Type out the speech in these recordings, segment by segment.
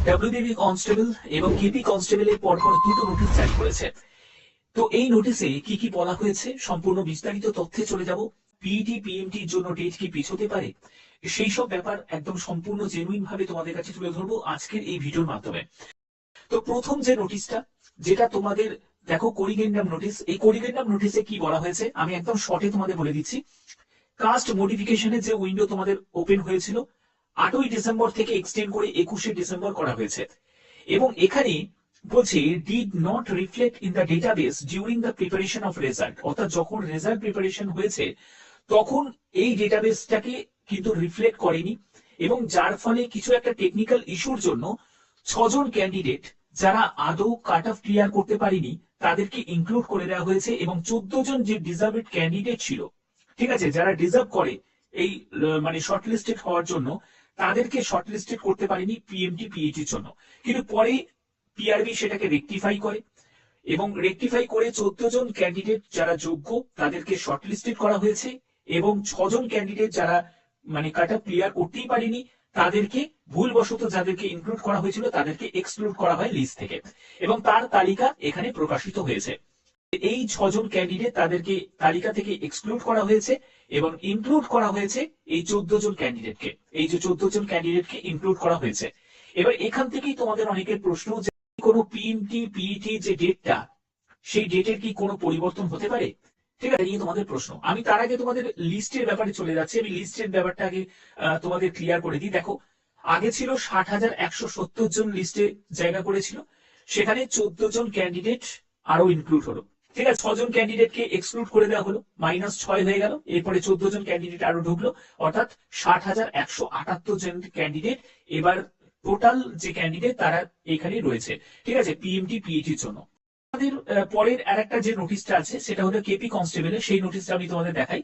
WBB constable এবং KP কনস্টেবলের পরপর দুটো নোটিশ জারি করেছে। তো এই নোটিশে কি কি বলা হয়েছে সম্পূর্ণ বিস্তারিত তথ্যে চলে যাব। পিইটি পিএমটির জন্য ডেট কি পিছোতে পারে, সেই সব ব্যাপার একদম সম্পূর্ণ জেনুইন ভাবে তোমাদের কাছে তুলে ধরবো আজকের এই ভিডিওর মাধ্যমে। তো প্রথম যে নোটিশটা, যেটা তোমাদের দেখো কোরিগেন্ডাম নোটিশ, এই কোরিগেন্ডাম নোটিশে কি বলা হয়েছে আমি একদম শর্টে তোমাদের বলে দিচ্ছি। কাস্ট মডিফিকেশনের যে উইন্ডো তোমাদের ওপেন হয়েছিল 8ই ডিসেম্বর থেকে এক্সটেন্ড করে 21শে ডিসেম্বর করা হয়েছে, এবং এখানে বলছে did not reflect in the database during the preparation of result, অর্থাৎ যখন রেজাল্ট প্রিপারেশন হয়েছে তখন এই ডেটাবেসটাকে কিন্তু রিফ্লেক্ট করেনি, এবং যার ফলে কিছু একটা টেকনিক্যাল ইস্যুর জন্য 6জন ক্যান্ডিডেট যারা আদৌ কাট অফ ক্লিয়ার করতে পারেনি তাদেরকে ইনক্লুড করে দেওয়া হয়েছে, এবং 14জন যে ডিজার্ভড ক্যান্ডিডেট ছিল, ঠিক আছে, যারা ডিজার্ভ করে এই মানে শর্টলিস্টেড হওয়ার জন্য, তাদেরকে শর্টলিস্টেড করতে পারেনি পিএমটি পিইটির জন্য। কিন্তু পরে পিআরবি সেটাকে রেকটিফাই করে, এবং রেকটিফাই করে 14জন ক্যান্ডিডেট যারা যোগ্য তাদেরকে শর্টলিস্টেড করা হয়েছে, এবং 6জন ক্যান্ডিডেট যারা মানে কাট অফ ক্লিয়ার করতেই পারেনি তাদেরকে ভুলবশত যাদেরকে ইনক্লুড করা হয়েছিল তাদেরকে এক্সক্লুড করা হয় লিস্ট থেকে, এবং তার তালিকা এখানে প্রকাশিত হয়েছে। এই 6জন ক্যান্ডিডেট তাদেরকে তালিকা থেকে এক্সক্লুড করা হয়েছে, এবং ইনক্লুড করা হয়েছে এই 14জন ক্যান্ডিডেটকে, এই যে 14জন ক্যান্ডিডেটকে ইনক্লুড করা হয়েছে। এবার এখান থেকেই তোমাদের অনেকের প্রশ্ন যে কোনো পিএমটি পিইটি যে ডেটটা, সেই ডেটের কি কোনো পরিবর্তন হতে পারে, ঠিক আছে, নিয়ে তোমাদের প্রশ্ন। আমি তার আগে তোমাদের লিস্টের ব্যাপারে চলে যাচ্ছি, আমি লিস্টের ব্যাপারটা আগে তোমাদের ক্লিয়ার করে দিই। দেখো, আগে ছিল 60,170 জন লিস্টে জায়গা করেছিল, সেখানে 14জন ক্যান্ডিডেট আরো ইনক্লুড হলো, ঠিক আছে, 6জন ক্যান্ডিডেটকে এক্সক্লুড করে দেওয়া হলো, -6 হয়ে গেল, এরপরে 14জন ক্যান্ডিডেট আরো ঢুকলো, অর্থাৎ 60,178 জন ক্যান্ডিডেট এবার টোটাল যে ক্যান্ডিডেট তারা এখানে রয়েছে, ঠিক আছে, পিএমটি পিইটির জন্য। আমাদের পরের আরেকটা যে নোটিশটা আছে সেটা হলো কেপি কনস্টেবলের, সেই নোটিশটা আমি তোমাদের দেখাই।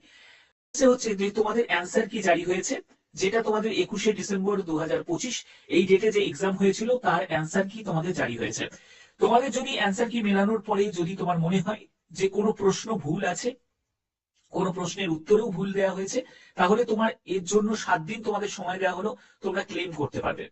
হচ্ছে যে তোমাদের অ্যান্সার কি জারি হয়েছে, যেটা তোমাদের 21শে ডিসেম্বর 2025 এই ডেটে যে এক্সাম হয়েছিল তার অ্যান্সার কি তোমাদের জারি হয়েছে। তোমাদের যদি অ্যান্সার কি মেলানোর পরে যদি তোমার মনে হয় যে কোনো প্রশ্ন ভুল আছে, কোনো প্রশ্নের উত্তরেও ভুল দেওয়া হয়েছে, তাহলে তোমার এর জন্য 7 দিন তোমাদের সময় দেওয়া হলো, তোমরা ক্লেম করতে পারবে।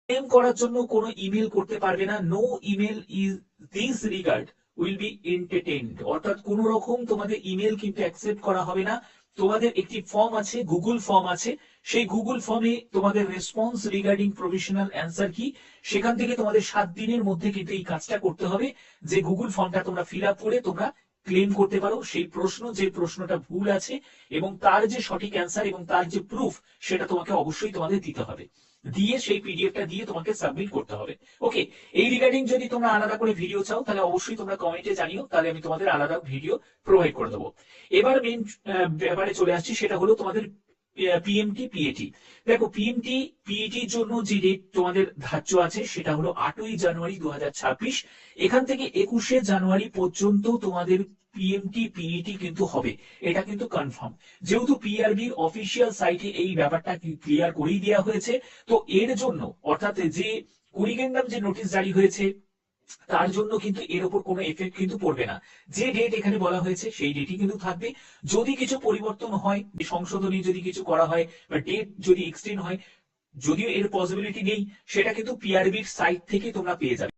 ক্লেম করার জন্য কোনো ইমেল করতে পারবে না, no email is this regard will be entertained, অর্থাৎ কোন রকম তোমাদের ইমেল কিন্তু অ্যাকসেপ্ট করা হবে না। তোমাদের একটি ফর্ম আছে, গুগল ফর্ম আছে, সেই গুগল ফর্মে তোমাদের রেসপন্স রিগার্ডিং প্রভিশনাল অ্যান্সার কি, সেখান থেকে তোমাদের 7 দিনের মধ্যে কিন্তু এই কাজটা করতে হবে, যে গুগল ফর্মটা তোমরা ফিল আপ করে তোমরা ক্লেম করতে পারো সেই প্রশ্ন, যে প্রশ্নটা ভুল আছে এবং তার যে সঠিক অ্যান্সার এবং তার যে প্রুফ, সেটা তোমাকে অবশ্যই তোমাদের দিতে হবে, দিয়ে সেই পিডিএফটা দিয়ে তোমাকে সাবমিট করতে হবে। ওকে, এই রিগার্ডিং যদি তোমরা আলাদা করে ভিডিও চাও তাহলে অবশ্যই তোমরা কমেন্টে জানিও, তাহলে আমি তোমাদের আলাদা ভিডিও প্রোভাইড করে দেবো। এবার মেন ব্যাপারে চলে আসছি, সেটা হলো তোমাদের পিএমটি পিএটি। দেখো, পিএমটি পিএটির জন্য যে ডেট তোমাদের ধার্য আছে সেটা হলো 8ই জানুয়ারি 2026, এখান থেকে 21শে জানুয়ারি পর্যন্ত তোমাদের পিএমটি পিইটি কিন্তু হবে, এটা কিন্তু কনফার্ম, যেহেতু পিআরবির অফিসিয়াল সাইটে এই ব্যাপারটা ক্লিয়ার করেই দেওয়া হয়েছে। তো এর জন্য অর্থাৎ যে কুড়িগেন্ডাম যে নোটিশ জারি হয়েছে তার জন্য কিন্তু এর উপর কোনো এফেক্ট কিন্তু পড়বে না, যে ডেট এখানে বলা হয়েছে সেই ডেটই কিন্তু থাকবে। যদি কিছু পরিবর্তন হয়, সংশোধনী যদি কিছু করা হয় বা ডেট যদি এক্সটেন্ড হয়, যদিও এর পসিবিলিটি নেই, সেটা কিন্তু পিআরবির সাইট থেকে তোমরা পেয়ে যাবে।